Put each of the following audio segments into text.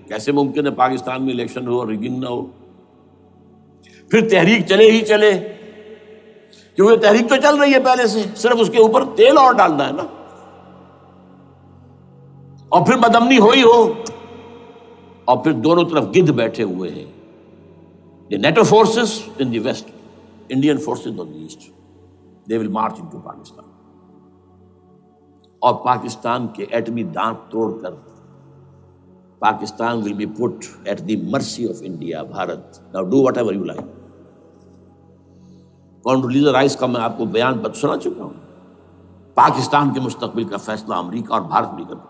کیسے ممکن ہے پاکستان میں الیکشن ہو اور ریگنگ نہ ہو؟ پھر تحریک چلے ہی چلے، کیونکہ تحریک تو چل رہی ہے پہلے سے، صرف اس کے اوپر تیل اور ڈالنا ہے نا، اور پھر بدامنی ہو ہی ہو، اور پھر دونوں طرف گدھ بیٹھے ہوئے ہیں، the NATO forces in the west, Indian forces on the east, they will march into Pakistan. اور پاکستان کے ایٹمی دانت توڑ کر Pakistan will be put at the mercy of India, Bharat. Now do whatever you like. Condoleezza Rice کا میں آپ کو بیان سنا چکا ہوں. پاکستان کے مستقبل کا فیصلہ امریکہ اور بھارت بھی کرتا.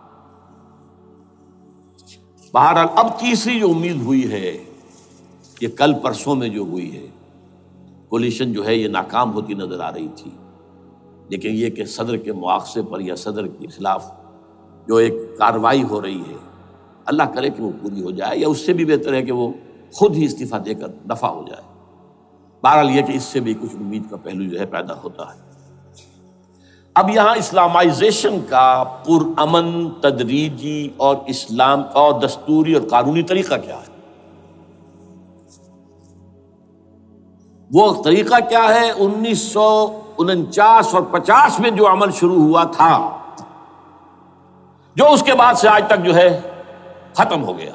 بہرحال اب تیسری جو امید ہوئی ہے، یہ کل پرسوں میں جو ہوئی ہے، کولیشن جو ہے یہ ناکام ہوتی نظر آ رہی تھی، لیکن یہ کہ صدر کے مواخذے پر یا صدر کے خلاف جو ایک کارروائی ہو رہی ہے، اللہ کرے کہ وہ پوری ہو جائے، یا اس سے بھی بہتر ہے کہ وہ خود ہی استعفیٰ دے کر دفع ہو جائے. بہرحال یہ کہ اس سے بھی کچھ امید کا پہلو جو ہے پیدا ہوتا ہے. اب یہاں اسلامائزیشن کا پرامن، تدریجی اور اسلام اور دستوری اور قانونی طریقہ کیا ہے؟ وہ طریقہ کیا ہے؟ 1949 اور 50 میں جو عمل شروع ہوا تھا، جو اس کے بعد سے آج تک جو ہے ختم ہو گیا،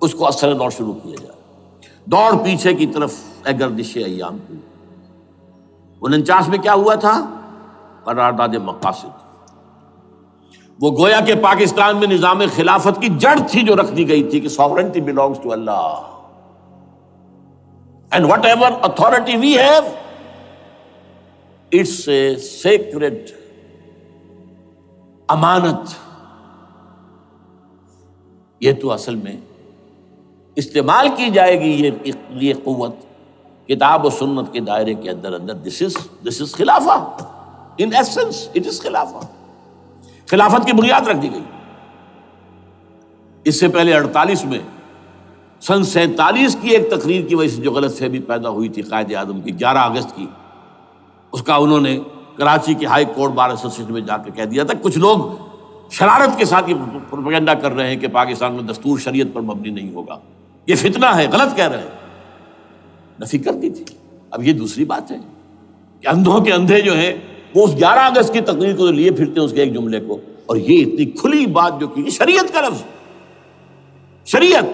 اس کو اثر دور شروع کیا جائے. دوڑ پیچھے کی طرف اے گردش ایام کی. 49 میں کیا ہوا تھا؟ قرارداد مقاصد. وہ گویا کہ پاکستان میں نظام خلافت کی جڑ تھی جو رکھ دی گئی تھی کہ sovereignty belongs to Allah and whatever authority we have, it's a sacred امانت. یہ تو اصل میں استعمال کی جائے گی یہ قوت کتاب و سنت کے دائرے کے اندر. this is خلافہ. in essence it is خلافہ. خلافت کی بنیاد رکھ دی گئی. اس سے پہلے 48 میں سن 47 کی ایک تقریر کی وجہ سے جو غلط فہمی پیدا ہوئی تھی قائد اعظم کی 11 اگست کی، اس کا انہوں نے کراچی کی ہائی کورٹ بار ایسوسیشن میں جا کے کہہ دیا تھا. کچھ لوگ شرارت کے ساتھ یہ پروپیگنڈا کر رہے ہیں کہ پاکستان میں دستور شریعت پر مبنی نہیں ہوگا، یہ فتنہ ہے، غلط کہہ رہے ہیں. نفی کر دی تھی. اب یہ دوسری بات ہے کہ اندھوں کے اندھے جو ہیں وہ اس 11 اگست کی تقریر کو لیے پھرتے ہیں، اس کے ایک جملے کو، اور یہ اتنی کھلی بات جو کی شریعت کا لفظ. شریعت،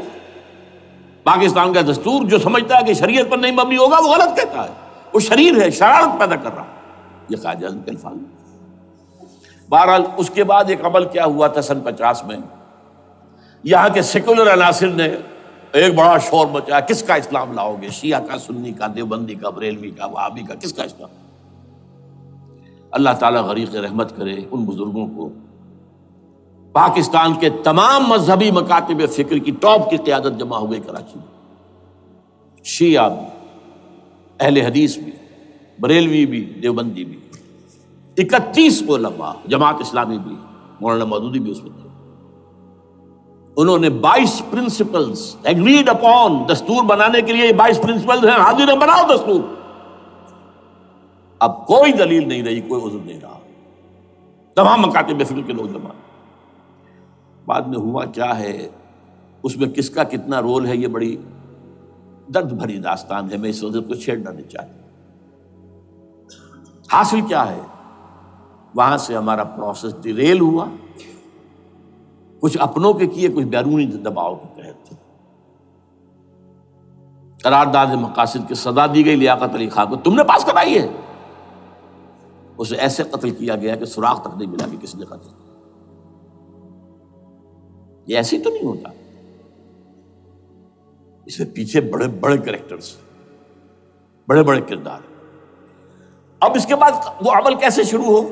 پاکستان کا دستور جو سمجھتا ہے کہ شریعت پر نہیں مبنی ہوگا وہ غلط کہتا ہے، وہ شریر ہے، شرارت پیدا کر رہا. یہ قائد اعظم کے الفاظ. بہرحال اس کے بعد ایک عمل کیا ہوا تھا سن 50 میں، یہاں کے سیکولر عناصر نے ایک بڑا شور مچایا، کس کا اسلام لاؤ گے؟ شیعہ کا، سنی کا، دیوبندی کا، بریلوی کا، وہابی کا، کس کا اسلام؟ اللہ تعالیٰ غریق رحمت کرے ان بزرگوں کو. پاکستان کے تمام مذہبی مکاتب فکر کی ٹاپ کی قیادت جمع ہو گئی کراچی میں. شیعہ بھی، اہل حدیث بھی، بریلوی بھی، دیوبندی بھی. 31 علماء، جماعت اسلامی بھی، مولانا مودودی بھی اس میں تھے. انہوں نے 22 پرنسپلز ایگریڈ اپون، دستور بنانے کے لیے یہ 22 پرنسپلز ہیں، حاضر ہیں، بناؤ دستور. اب کوئی دلیل نہیں رہی، کوئی عذر نہیں رہا. تمام مکاتب فکر کے لوگ جمع. بعد میں ہوا کیا ہے، اس میں کس کا کتنا رول ہے، یہ بڑی درد بھری داستان ہے، میں اس وقت کو چھیڑنا نہیں چاہتا. حاصل کیا ہے، وہاں سے ہمارا پروسیس ڈیریل ہوا، کچھ اپنوں کے کیے، کچھ بیرونی دباؤ کے تحت. قرارداد مقاصد کی سزا دی گئی لیاقت علی خان کو، تم نے پاس کرائی ہے. اسے ایسے قتل کیا گیا کہ سراغ تک نہیں ملا کہ کس نے قتل کیا. یہ ایسے تو نہیں ہوتا، اس میں پیچھے بڑے بڑے کریکٹرز، بڑے بڑے کردار. اب اس کے بعد وہ عمل کیسے شروع ہو؟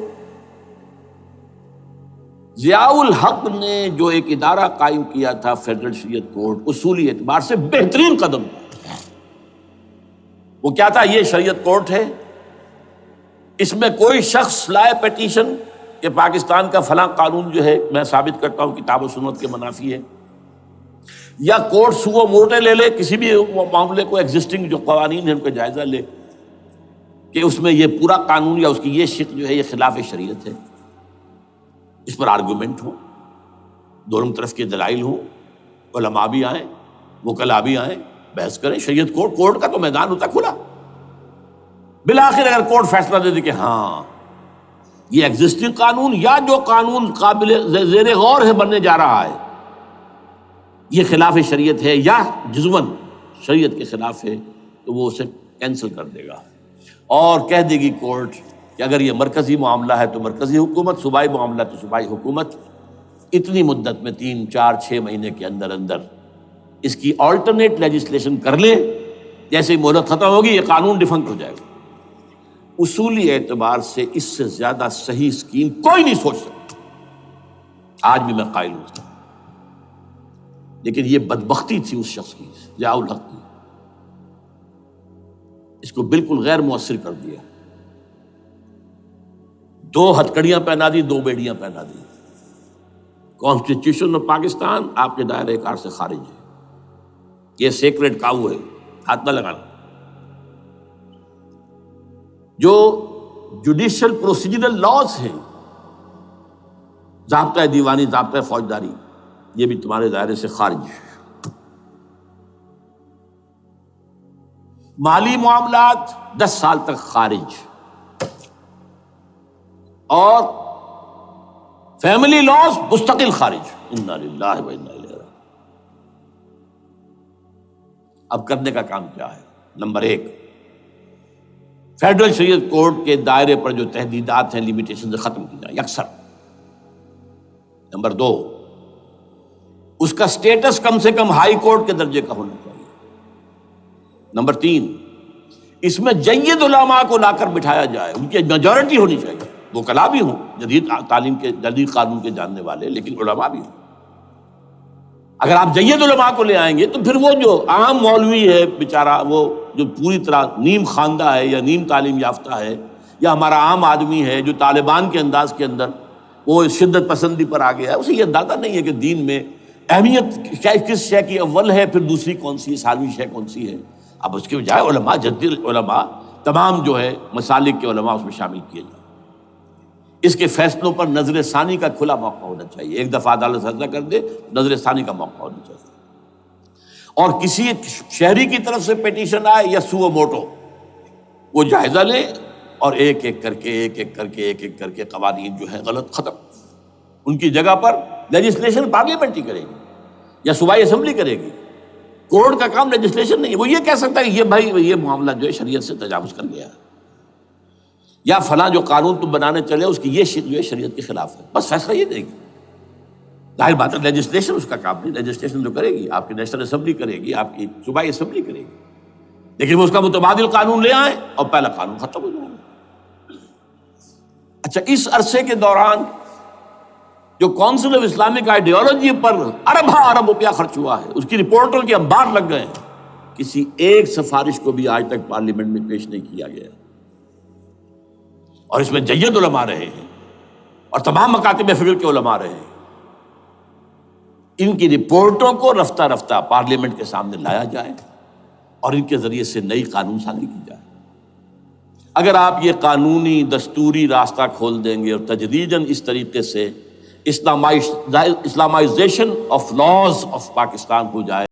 ضیاء الحق نے جو ایک ادارہ قائم کیا تھا فیڈرل شریعت کورٹ، اصولی اعتبار سے بہترین قدم تھا. وہ کیا تھا؟ یہ شریعت کورٹ ہے، اس میں کوئی شخص لائے پیٹیشن کہ پاکستان کا فلاں قانون جو ہے میں ثابت کرتا ہوں کتاب و سنت کے منافی ہے، یا کورٹ سو موٹے لے لے کسی بھی معاملے کو، ایگزسٹنگ جو قوانین ہیں ان کا جائزہ لے کہ اس میں یہ پورا قانون یا اس کی یہ شق جو ہے یہ خلاف شریعت ہے، اس پر آرگومنٹ ہو. دونوں طرف کے دلائل ہوں، علماء بھی آئیں، وکلاء بھی آئیں، بحث کریں، شریعت کورٹ کا تو میدان ہوتا کھلا۔ بالآخر اگر کورٹ فیصلہ دے دے کہ ہاں یہ ایگزسٹنگ قانون یا جو قانون قابل زیر غور ہے بننے جا رہا ہے یہ خلاف شریعت ہے یا جزوً شریعت کے خلاف ہے، تو وہ اسے کینسل کر دے گا اور کہہ دے گی کورٹ کہ اگر یہ مرکزی معاملہ ہے تو مرکزی حکومت، صوبائی معاملہ تو صوبائی حکومت اتنی مدت میں 3 4 6 مہینے کے اندر اندر اس کی آلٹرنیٹ لیجسلیشن کر لے، جیسے ہی مہلت ختم ہوگی یہ قانون ڈیفنکٹ ہو جائے گا۔ اصولی اعتبار سے اس سے زیادہ صحیح اسکیم کوئی نہیں سوچ سکتا، آج بھی میں قائل ہوں، لیکن یہ بدبختی تھی اس شخص کی، ضیاء الحق کی، اس کو بالکل غیر مؤثر کر دیا۔ 2 ہتھکڑیاں پہنا دی، 2 بیڑیاں پہنا دی۔ کانسٹیٹیوشن آف پاکستان آپ کے دائرۂ کار سے خارج ہے، یہ سیکریٹ کاؤ ہے، ہاتھ نہ لگانا۔ جو جوڈیشل پروسیجرل لاز ہیں، ضابطۂ دیوانی، ضابطۂ فوجداری، یہ بھی تمہارے دائرے سے خارج ہے۔ مالی معاملات 10 سال تک خارج، اور فیملی لاز مستقل خارج۔ انا للہ و انا الیہ راجعون۔ اب کرنے کا کام کیا ہے؟ نمبر 1، فیڈرل شریعت کورٹ کے دائرے پر جو تحدیدات ہیں، لیمیٹیشن ختم کی جائیں یکسر۔ نمبر 2، اس کا سٹیٹس کم سے کم ہائی کورٹ کے درجے کا ہونا چاہیے۔ نمبر 3، اس میں جید علماء کو لا کر بٹھایا جائے، ان کی میجورٹی ہونی چاہیے، وکلاء بھی ہوں، جدید تعلیم کے، جدید قانون کے جاننے والے، لیکن علماء بھی ہوں۔ اگر آپ جید علماء کو لے آئیں گے تو پھر وہ جو عام مولوی ہے بیچارہ، وہ جو پوری طرح نیم خواندہ ہے یا نیم تعلیم یافتہ ہے، یا ہمارا عام آدمی ہے جو طالبان کے انداز کے اندر وہ شدت پسندی پر آ گیا ہے، اسے یہ اندازہ نہیں ہے کہ دین میں اہمیت کس شے کی اول ہے، پھر دوسری کون سی، سالویں شے کون سی ہے۔ اب اس کے بجائے علماء، جدید علماء، تمام جو ہے مسالک کے علماء اس میں شامل کیے جائیں۔ اس کے فیصلوں پر نظر ثانی کا کھلا موقع ہونا چاہیے، ایک دفعہ عدالت فیصلہ کر دے، نظر ثانی کا موقع ہونا چاہیے، اور کسی شہری کی طرف سے پیٹیشن آئے یا سو موٹو، وہ جائزہ لے اور ایک ایک کر کے قوانین جو ہے غلط ختم، ان کی جگہ پر لیجسلیشن پارلیمنٹ ہی کرے گی یا صوبائی اسمبلی کرے گی۔ کورٹ کا کام لیجسلیشن نہیں ہے، وہ یہ کہہ سکتا ہے کہ یہ بھائی یہ معاملہ جو ہے شریعت سے تجاوز کر گیا ہے، یا فلاں جو قانون تم بنانے چلے اس کی یہ جو ہے شریعت کے خلاف ہے، بس فیصلہ یہ دے گی۔ ظاہر بات ہے لیجسلیشن اس کا کام نہیں، لیجسلیشن جو کرے گی آپ کی نیشنل اسمبلی کرے گی، آپ کی صوبائی اسمبلی کرے گی، لیکن وہ اس کا متبادل قانون لے آئیں اور پہلا قانون ختم ہو جائے گا۔ اچھا، اس عرصے کے دوران جو کونسل آف اسلامک آئیڈیالوجی پر ارب روپیہ خرچ ہوا ہے، اس کی رپورٹوں کے انبار لگ گئے ہیں، کسی ایک سفارش کو بھی آج تک پارلیمنٹ میں پیش نہیں کیا گیا، اور اس میں جید علماء رہے ہیں اور تمام مکاتب فکر کے علماء رہے ہیں۔ ان کی رپورٹوں کو رفتہ رفتہ پارلیمنٹ کے سامنے لایا جائے اور ان کے ذریعے سے نئی قانون سازی کی جائے۔ اگر آپ یہ قانونی دستوری راستہ کھول دیں گے اور تجدیداً اس طریقے سے Islamization of laws of Pakistan ہو جائے،